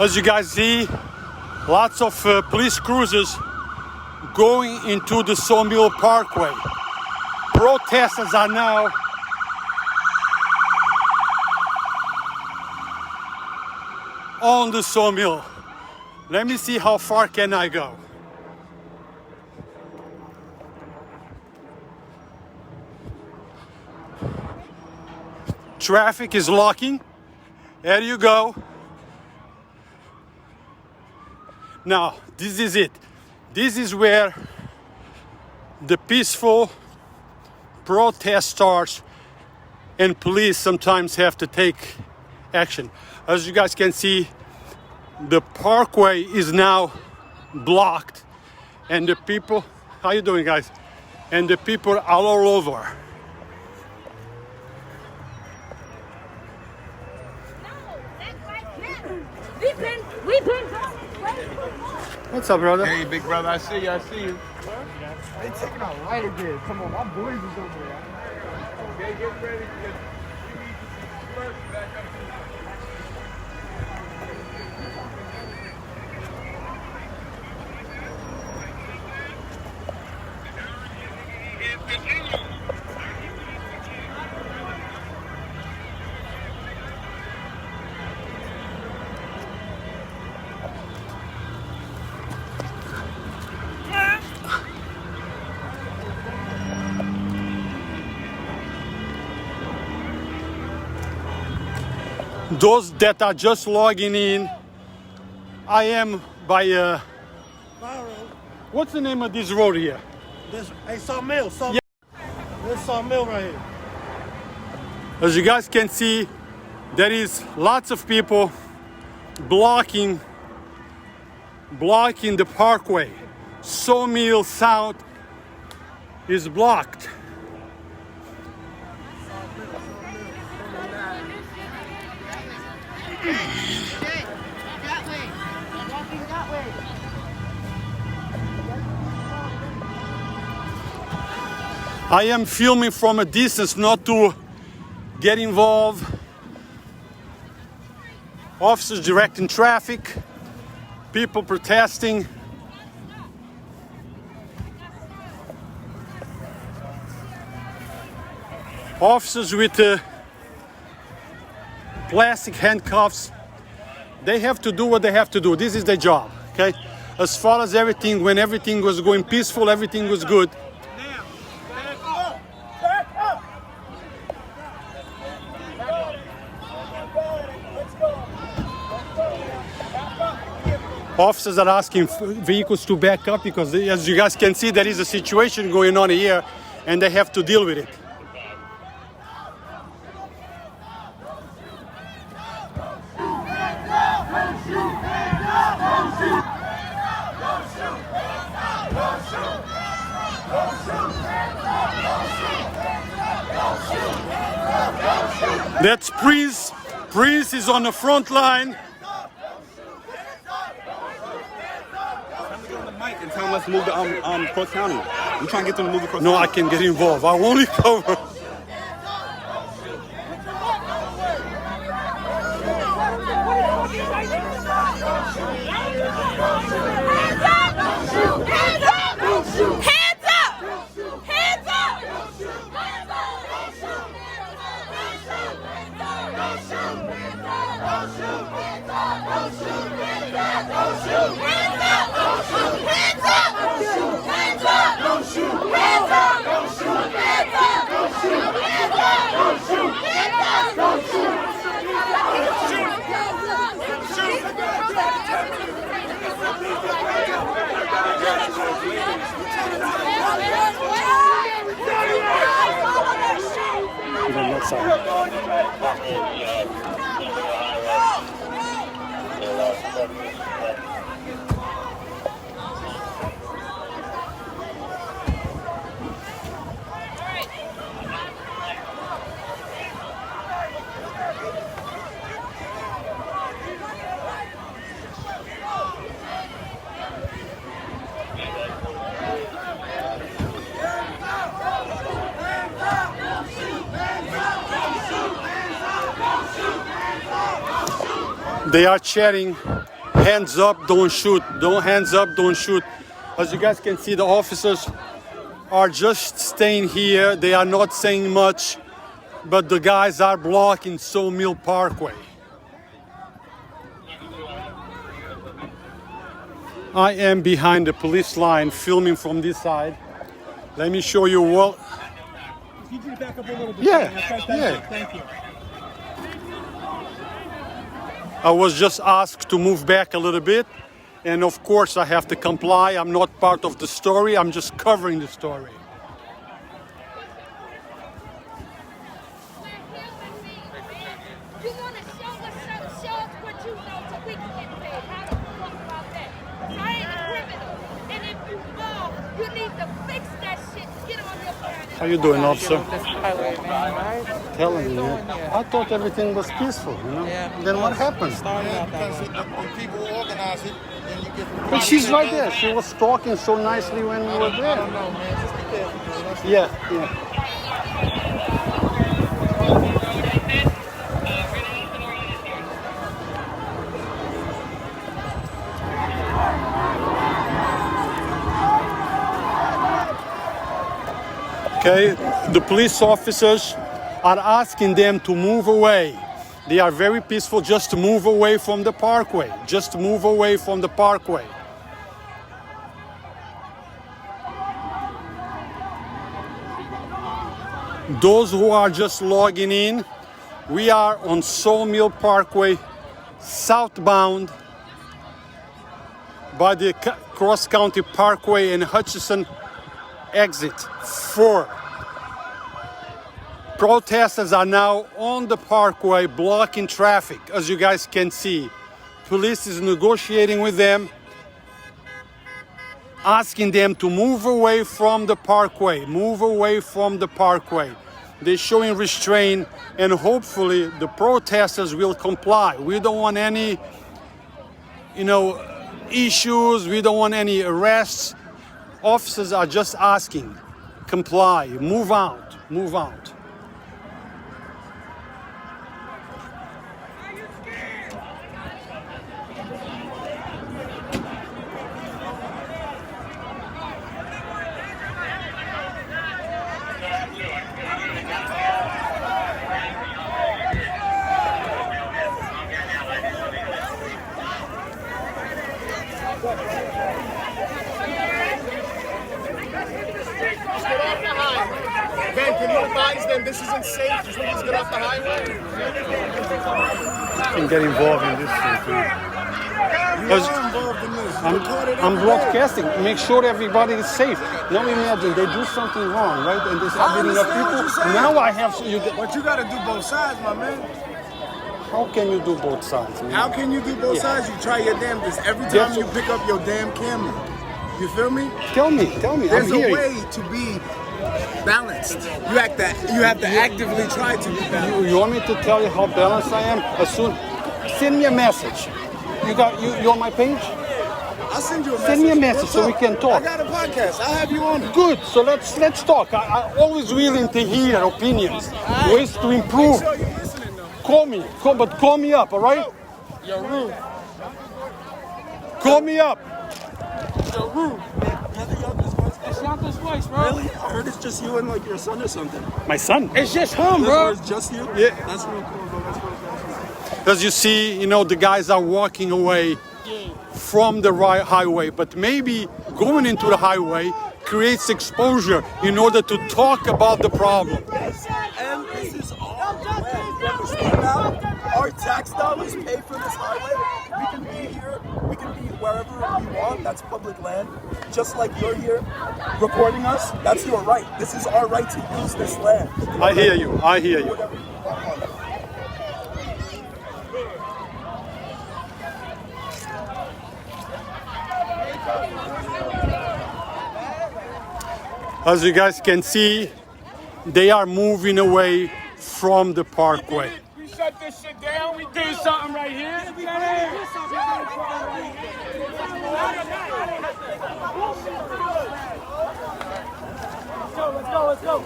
As you guys see, lots of police cruisers going into the Saw Mill Parkway. Protesters are now on the Saw Mill. Let me see how far can I go. Traffic is locking. There you go. Now, this is it. This is where the peaceful protest starts and police sometimes have to take action. As you guys can see, the parkway is now blocked and the people, how you doing guys? And the people are all over. What's up, brother? Hey, big brother, I see you. They taking out light again. Come on, my boys is over there. Okay, get ready. Those that are just logging in, I am by what's the name of this road here? Hey, Saw Mill. Yeah. There's Saw Mill right here. As you guys can see, there is lots of people blocking the parkway. Saw Mill South is blocked. I am filming from a distance not to get involved. Officers directing traffic, people protesting. Officers with plastic handcuffs. They have to do what they have to do. This is their job, okay? As far as everything, when everything was going peaceful, everything was good. Officers are asking vehicles to back up because, as you guys can see, there is a situation going on here and they have to deal with it. That's Prince. Prince is on the front line. And tell them let's move to Cross County. We're trying to get them to move across. No, I can get involved. I only cover. They are chatting Hands up, don't shoot. Don't hands up, don't shoot. As you guys can see, the officers are just staying here. They are not saying much, but the guys are blocking Saw Mill Parkway. I am behind the police line filming from this side. Let me show you what. Could you back up a little bit? Yeah. Thank you. I was just asked to move back a little bit, and of course I have to comply. I'm not part of the story, I'm just covering the story. You want to show us what you know so we can get paid. How do you talk about that? I ain't a criminal. And if you fall, you need to fix that shit. Get on your planet. How you doing, officer? Highway, man, right? Telling you, I thought everything was peaceful, you know? Yeah. Then what happened? Started out that Because way. when people organize it, then you get. But she's right there. She was talking so nicely when we were I there. don't know, man. Just be careful, man. That's Yeah. Okay, the police officers are asking them to move away. They are very peaceful, just to move away from the parkway. Just move away from the parkway. Those who are just logging in, we are on Saw Mill Parkway, southbound by the Cross County Parkway and Hutchinson exit 4. Protesters are now on the parkway blocking traffic, as you guys can see. Police is negotiating with them, asking them to move away from the parkway, move away from the parkway. They're showing restraint, and hopefully the protesters will comply. We don't want any, issues. We don't want any arrests. Officers are just asking, comply, move out, move out. Ben, can you advise them this isn't safe? Just please get off the highway. Can get involved in this thing too. You are involved in this. You record it I'm every day. broadcasting. Make sure everybody is safe. Now imagine they do something wrong, right? And they start beating up understand what you're people. saying. Now I have you. But you got to do both sides, my man. How can you do both sides, man? How can you do both sides? You try your damnedest every time Yes. you pick up your damn camera. You feel me? Tell me. There's I'm here. a way to be balanced. You have to actively try to be balanced. You want me to tell you how balanced I am? Send me a message. You on my page? I'll send you a message. Send me a message What's so up? we can talk. I got a podcast. I'll have you on it. Good. So let's talk. I'm always willing to hear opinions, ways to improve. Make sure you're listening though. Call me up, all right? You're rude. Call me up. You're rude. It's Yonkers voice, bro. Really? I heard it's just you and like your son or something. My son. It's just him, Or bro. it's just you? Yeah. That's real cool, bro. That's real cool. As you see, the guys are walking away from the highway, but maybe going into the highway creates exposure in order to talk about the problem. And this is all land. You understand now? Our tax dollars pay for this highway. We can be here. We can be wherever we want. That's public land. Just like you're here recording us. That's your right. This is our right to use this land. I hear you. Whatever you want on it. As you guys can see, they are moving away from the parkway. We shut this shit down. We do something right here. Let's go.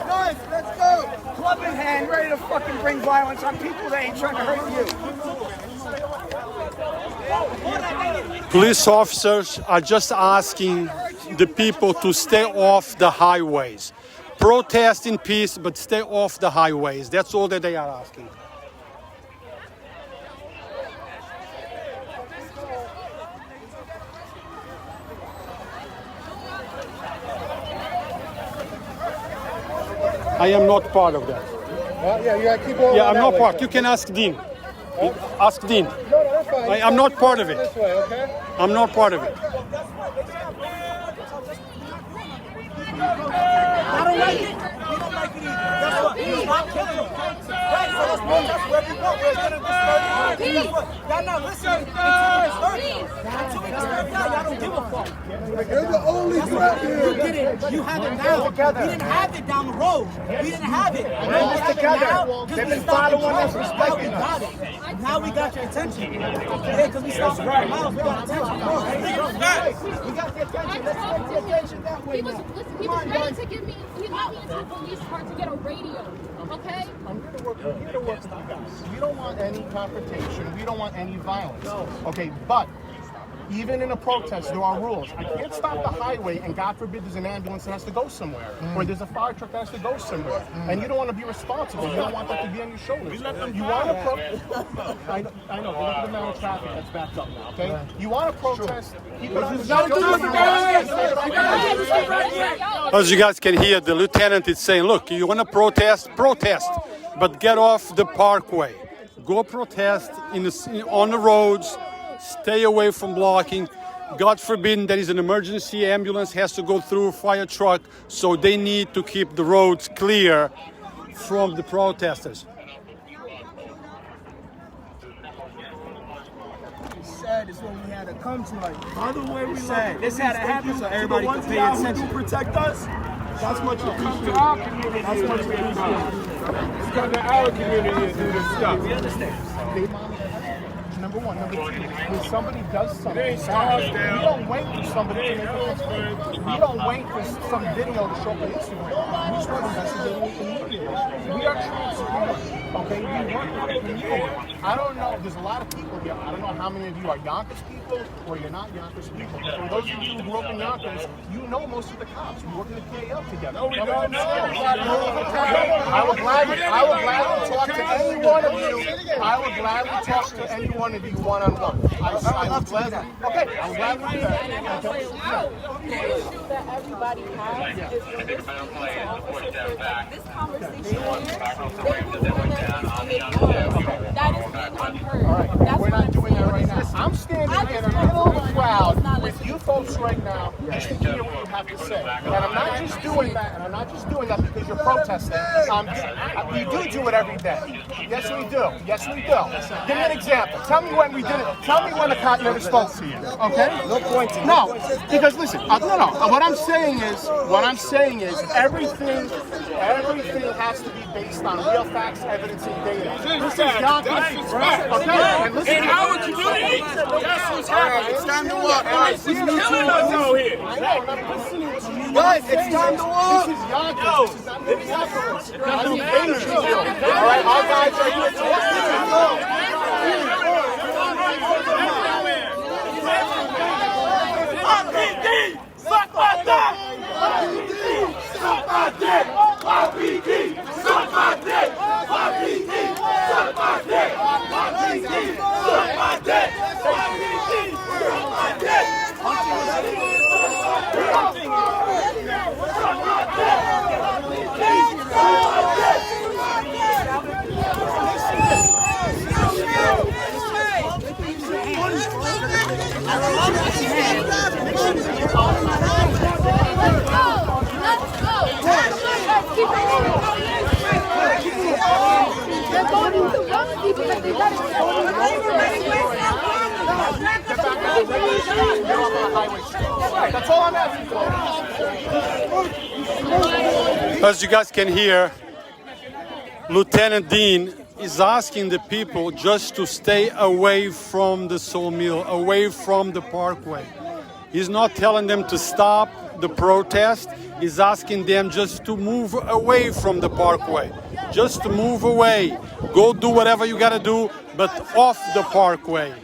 Guys, let's go. Club in hand, ready to fucking bring violence on people that ain't trying to hurt you. Police officers are just asking the people to stay off the highways. Protest in peace, but stay off the highways. That's all that they are asking. I am not part of that. Yeah, you gotta keep going. Yeah, I'm not part. You can ask Dean. Ask Dean. No, that's fine. I'm not part of it. This way, okay? I'm not part of it. I don't like it. We don't like it either. Guess what? We're not killing them. Right, so let's protest wherever we want. We're gonna disturb you. Guess what? Y'all not listening until we disturb you. Until we disturb y'all, y'all don't give a fuck. You're the only threat here. You get it. You have it now. We didn't have it down the road. We didn't have it. We We're together. They've been following us, respecting us. Now we got your attention. Yeah, because we stopped right now. We got attention. We got the attention. Let's get the attention that way now. He was ready to give me, he let me into the police car to get a radio, okay? I'm here to work with you guys. We don't want any confrontation. We don't want any violence. Okay, but even in a protest, there are rules. I can't stop the highway, and God forbid there's an ambulance that has to go somewhere, or there's a fire truck that has to go somewhere, and you don't want to be responsible. You don't want that to be on your shoulders. You want to I know. Look at the amount of traffic that's backed up now. Okay. You want to protest? Keep it on the As you guys can hear, the lieutenant is saying, look, you want to protest? Protest. But get off the parkway. Go protest on the roads. Stay away from blocking. God forbid there is an emergency, ambulance has to go through, fire truck, so they need to keep the roads clear from the protesters. Said is what we had to come to. Like, by the way, we said this had to happen so everybody can pay attention. Who protect us? That's much appreciated. To our community. That's much appreciated. Come to our community and do this stuff. We understand. Number one. Number two, when somebody does something ain't bad, stars down. we don't wait for somebody to make a mistake. We don't wait for some video to show up on Instagram. We start investigating it immediately. We are transparent, okay? We work with the community. I don't know, there's a lot of people here. I don't know how many of you are Yonkers people or you're not Yonkers people. For those of you who grew up in Yonkers, you know most of the cops. We work in the KL together. No, we don't know. I would gladly talk to any one of you. I would gladly talk to any one of you one-on-one. I would gladly. Okay, I would gladly do that. The issue that everybody has is when they're speaking to officers, this conversation here, they would want us to ignore. That is being unheard. All right, That's we're what not I'm doing that saying. right now. I'm standing in the middle of the crowd with you folks right now just to hear what you have to say. And I'm not just doing that, because you're protesting. We do it every day. Yes, we do. Yes, we do. Give me an example. Tell me when we did it. Tell me when a cop never spoke to you. Okay? No pointing. No, because listen, no. What I'm saying is everything has to be based on real facts, evidence, and data. This is Yonkers. Okay? And listen In our community, that's what's happening. It's time to walk. It's killing us out here. I know, and I'm listening to you. Guys, it's time to walk. This is Yonkers. This is not Minneapolis. I'm engaging you. All right, our guys are here to RPD, suck my dick! RPD, suck my dick! RPD, suck my dick! RPD, suck my dick! RPD, suck my dick! RPD, suck my dick! That's all I'm asking for. As you guys can hear, Lieutenant Dean is asking the people just to stay away from the Saw Mill, away from the parkway. He's not telling them to stop the protest. He's asking them just to move away from the parkway. Just to move away. Go do whatever you gotta do, but off the parkway.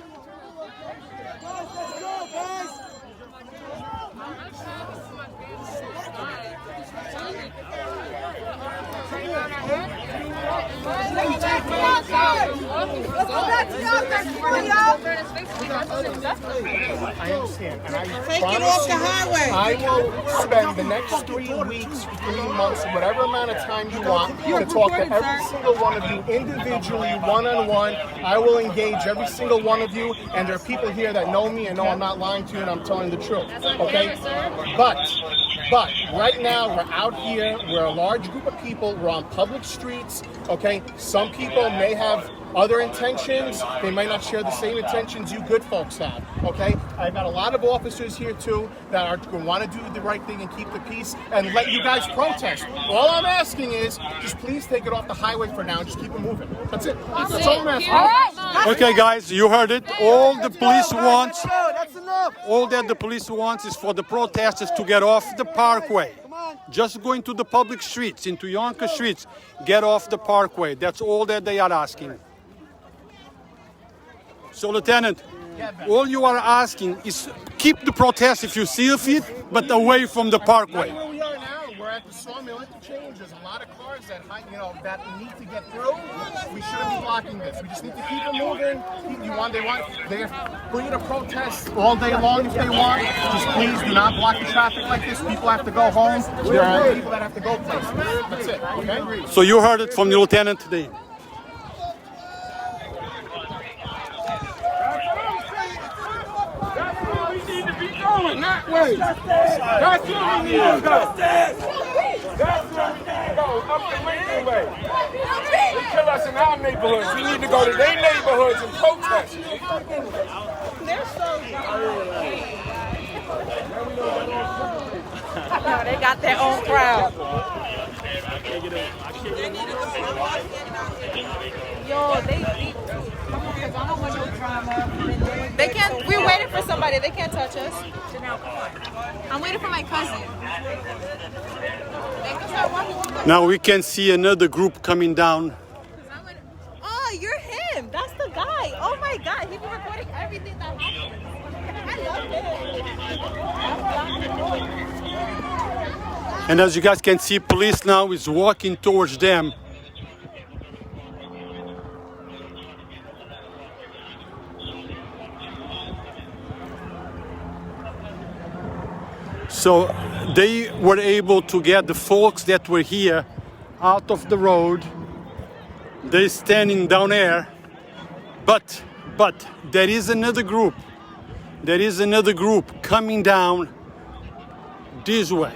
I understand. And I Take it promise off the you, highway. I will spend the next 3 weeks, 3 months, whatever amount of time you want to talk to every single one of you individually, one-on-one. I will engage every single one of you, and there are people here that know me and know I'm not lying to you and I'm telling the truth. Okay? But right now we're out here, we're a large group of people, we're on public streets, okay? Some people may have other intentions, they might not share the same intentions you good folks have, okay? I've got a lot of officers here too that are going to want to do the right thing and keep the peace and let you guys protest. All I'm asking is, just please take it off the highway for now and just keep it moving. That's it. That's all I'm asking. Okay, guys, you heard it. All the police wants, all that the police wants is for the protesters to get off the parkway. Just go into the public streets, into Yonkers streets, get off the parkway. That's all that they are asking. So, Lieutenant, all you are asking is keep the protest if you see fit, but away from the parkway. Where we are now, we're at the Saw Mill interchange. There's a lot of cars that, that need to get through. We shouldn't be blocking this. We just need to keep it moving. They're free to protest all day long if they want. Just please do not block the traffic like this. People have to go home. There are people that have to go places. That's it. Okay? So you heard it from the lieutenant today. That way. That's where we need to go. That's where we need to go. Up the Lincoln way. They kill us in our neighborhoods. We need to go to their neighborhoods and protest. They're so no, they got their own crowd. Yo, they can't. We're waiting for somebody. They can't touch us. I'm waiting for my cousin. Now we can see another group coming down. Oh, you're him. That's the guy. Oh my God, he's been recording everything that happens. I love him. And as you guys can see, police now is walking towards them. So they were able to get the folks that were here out of the road. They're standing down there. But there is another group. There is another group coming down this way.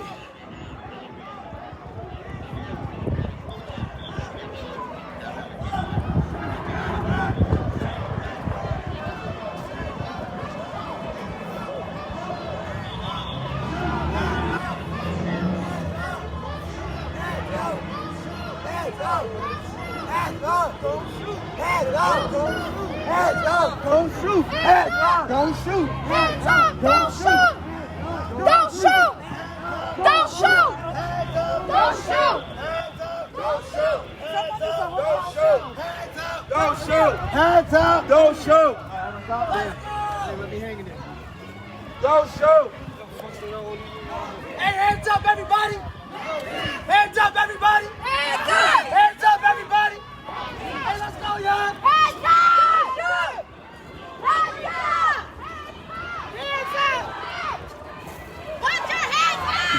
Don't shoot! Don't shoot! Hands up! Don't shoot! Don't shoot! Don't shoot! Don't shoot! Don't shoot! Don't shoot! Hands up! Don't shoot! Don't shoot! Hey, hands up, everybody! Hands up, everybody! Hands up! Hands up, everybody! Hey, let's go, y'all! Hands up! Hands up!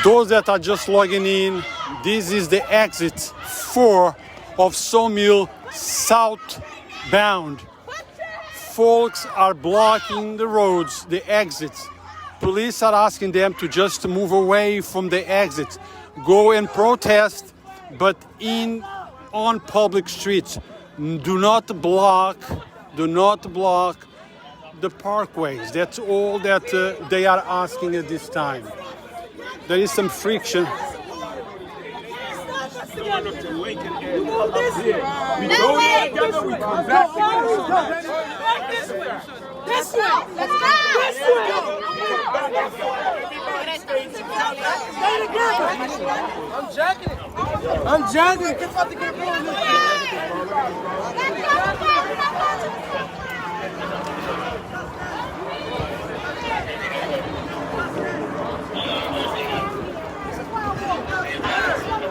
Those that are just logging in, this is the exit 4 of Saw Mill southbound. Folks are blocking the roads, the exits. Police are asking them to just move away from the exits. Go and protest, but on public streets. Do not block the parkways. That's all that they are asking at this time. There is some friction. We go there together, we come back together. This way! Let's go! This way! Stay together! I'm jacking it! I'm jacking it! Get about to get rolling!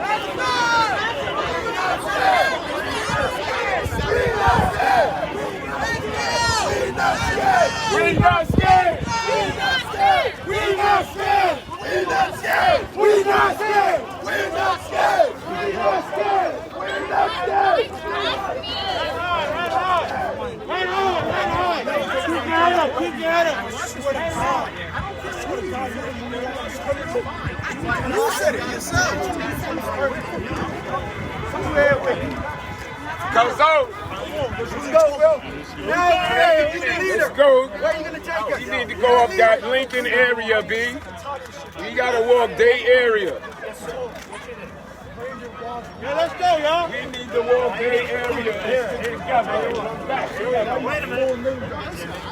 Let's go! You said it yourself. Comes out. Let's go, Will. Let's go. Where are you gonna take us? You need to go up that Lincoln area, B. You gotta walk Day area. Yeah, let's go, y'all. We need to walk Day area. Here, together. Wait a minute.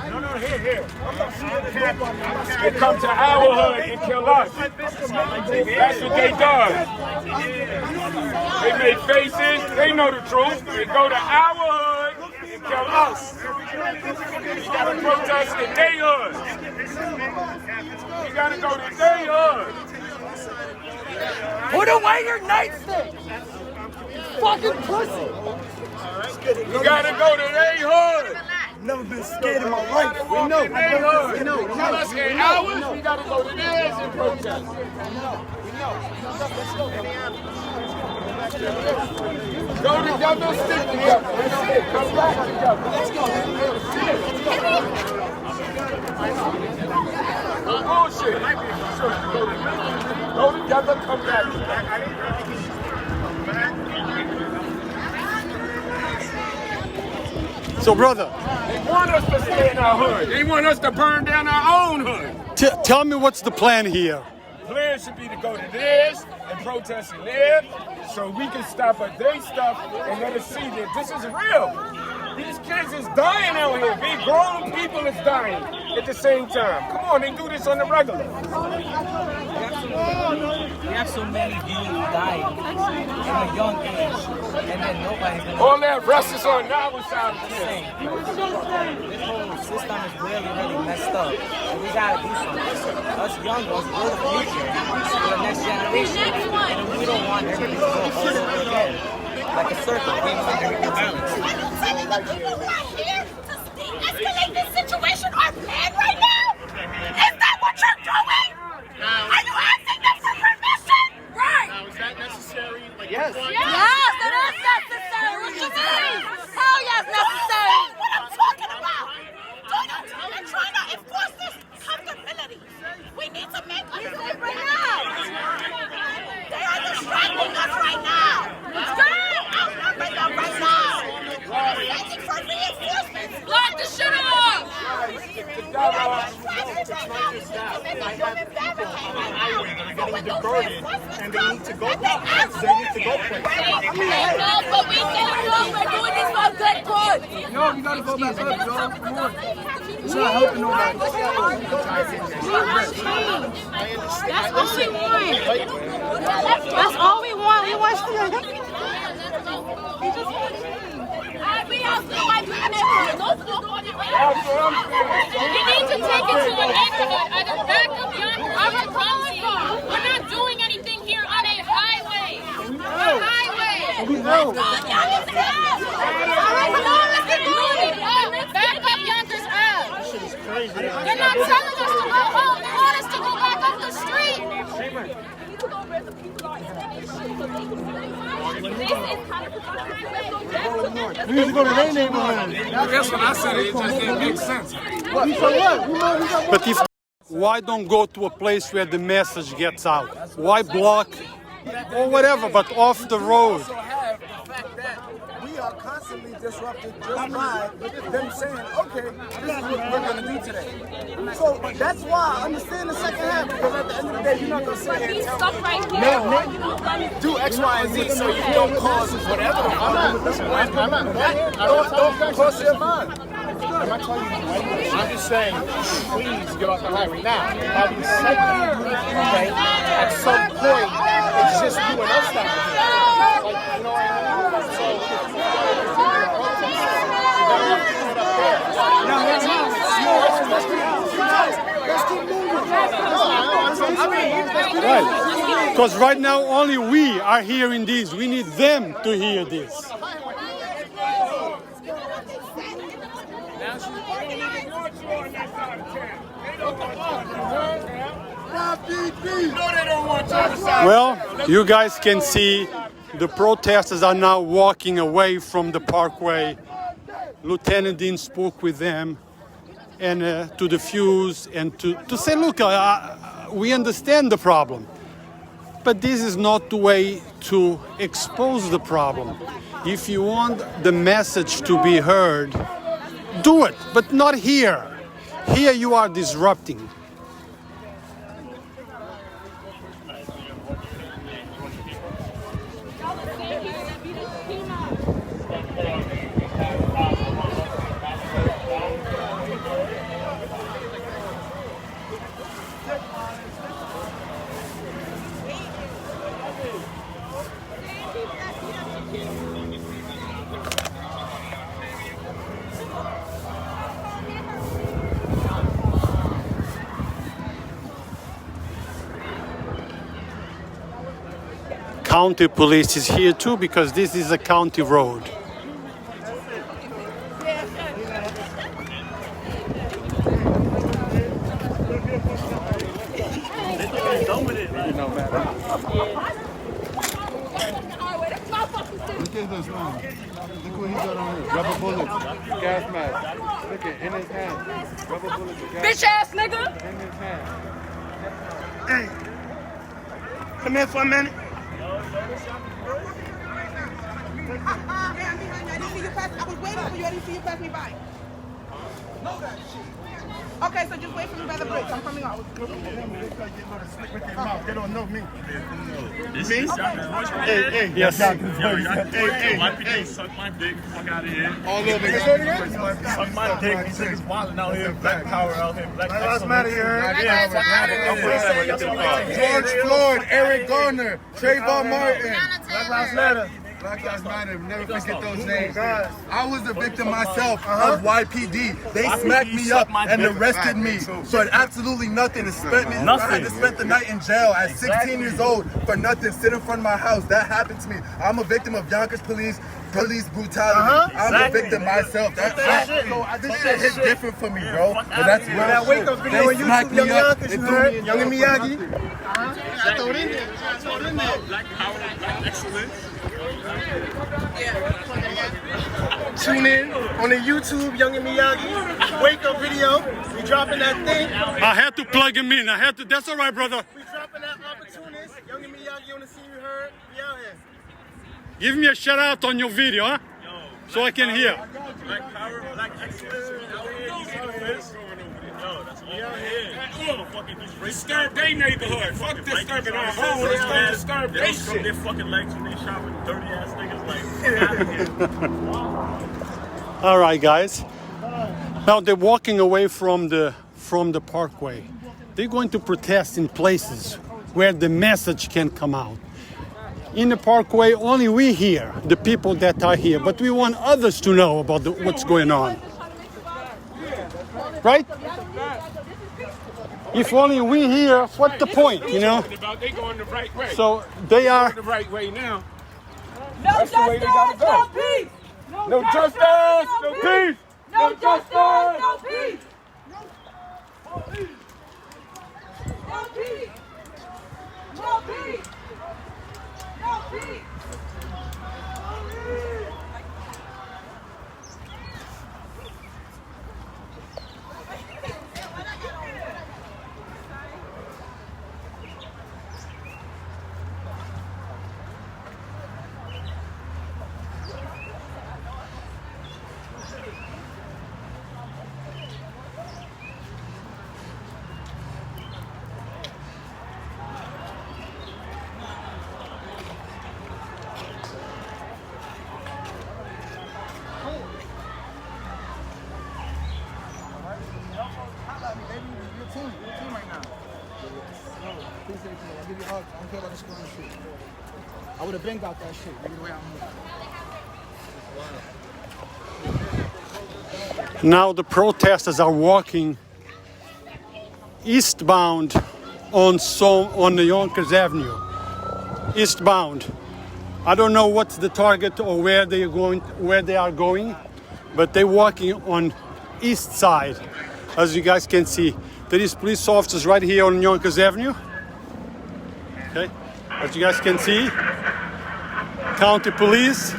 No, here. They come to our hood and kill us. That's what they done. They make faces. They know the truth. They go to our hood and kill us. You gotta protest in their hood. You gotta go to their hood. Put away your nightstick! Fucking pussy! You gotta go to their hood. Never been scared in my life. We know. We know. Kill us in ours. We gotta go to theirs and protest. Go together, stick together. That's it. Come back together. Let's go. Bullshit. Go together, come back. So, brother, They want us to stay in our hood. They want us to burn down our own hood. tell me what's the plan here. The plan should be to go to theirs and protest in there so we can stop at their stuff and let us see that this is real. These kids is dying out here. Big grown people is dying at the same time. Come on, they do this on the regular. We have so many youth dying at a young age, and then nobody's gonna All that rust is on our side of the say. This whole system is really messed up, and we gotta do something. Us young ones, we're the future, we're the next generation, and we don't want everything to go over again. Like a circle, we want everything balanced. Are you telling the people who are here to de-escalate this situation our plan right now? Is that what you're doing? Are you asking them for permission? Right. Now, is that necessary? Like, Yes, it is necessary. What you mean? Hell yes, necessary. What I'm talking about. They're trying to enforce this comfortability. We need to make a decision right now. They are distracting us right now. Outnumber them right now. We're waiting for reinforcements. Lock the shit off. and they need to go places. They need to go places. No, but we didn't know we're doing this for good cause. No, you gotta go back up, y'all. Come on. It's not helping nobody. That's all we want. That's all we want. We want to. We also like we need to take it to a neighborhood, at the back of Yonkers. We're calling for. We're not doing anything here on a highway. A highway. Let's go Yonkers Ave. All right, come on, let's get moving. Back up Yonkers Ave. They're not telling us to go home. They want us to go back up the street. We need to go to their neighborhood. That's what I said. It just didn't make sense. But if why don't go to a place where the message gets out? Why block or whatever, but off the road? Also have the fact that we are constantly disrupted just by them saying, okay, this is what we're going to do today. So that's why I understand the second half, because at the end of the day, you're not going to sit here and tell me, do X, Y, and Z so you don't cause whatever. Don't cross your mind. I'm not telling you to wait. I'm just saying, please get off the highway. Now, having said that, okay, at some point, it's just you and us down here. Like, you know what Right. Because right now only we are hearing this. We need them to hear this. Well, you guys can see the protesters are now walking away from the parkway. Lieutenant Dean spoke with them. and to diffuse and to say, look, we understand the problem, but this is not the way to expose the problem. If you want the message to be heard, do it, but not here. Here you are disrupting. County police is here too because this is a county road. Look at this man. Look what he got on here. Rubber bullets, gas mask. Look at in his hand. Rubber bullets, gas Bitch ass nigga! in his hand. Hey, come here for a minute. I didn't see you pass. I was waiting for you. I didn't see you pass me by. Okay, so just wait for me by the bridge. I'm coming out. They don't know me. Yes. YPD, suck my dick, fuck out of here. All over Suck my dick, these niggas wildin' out here, black power out here, black What's the matter here? George Floyd, Eric Garner, Trayvon Martin. Black Lives Matter. Black Lives Matter, never forget those names. I was a victim myself of YPD. They smacked me up and arrested me. So it absolutely nothing. It spent me. I had to spend the night in jail at 16 years old for nothing. Sit in front of my house. That happened to me. I'm a victim of Yonkers police brutality. I'm a victim myself. This shit hit different for me, bro. But that's real. That wake up video on YouTube, Young Yonkers, you heard? Young and Miyagi. I throw it in there. Black power, black excellence. Tune in on the YouTube, Young and Miyagi. Wake up video. We dropping that thing. I had to plug him in. That's all right, brother. We dropping that opportunist. Young and Miyagi on the scene, you heard? We out here. Give me a shout out on your video, huh? So I can hear. Black power, black excellence. Out here, you see the fence? Yo, that's all out here. Disturb their neighborhood. Fuck disturbing our home. Disturb their shit. Their fucking legs when they shot with dirty ass niggas like, fuck out of here. All right, guys. Now they're walking away from the parkway. They're going to protest in places where the message can come out. In the parkway, only we hear, the people that are here, but we want others to know about what's going on. Right? If only we hear, what's the point, you know? They going the right way. So they are... The right way now. No justice, no peace. No justice, no peace. No justice, no peace. No peace. No peace. No peace. No peace. I would have been got that shit. Either way I'm Now the protesters are walking eastbound on the Yonkers Avenue. Eastbound. I don't know what's the target or where they are going, but they're walking on east side. As you guys can see, there is police officers right here on Yonkers Avenue. Okay, as you guys can see, county police.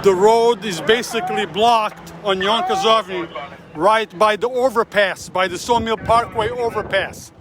The road is basically blocked on Yonkers Avenue, right by the overpass, by the Saw Mill Parkway overpass.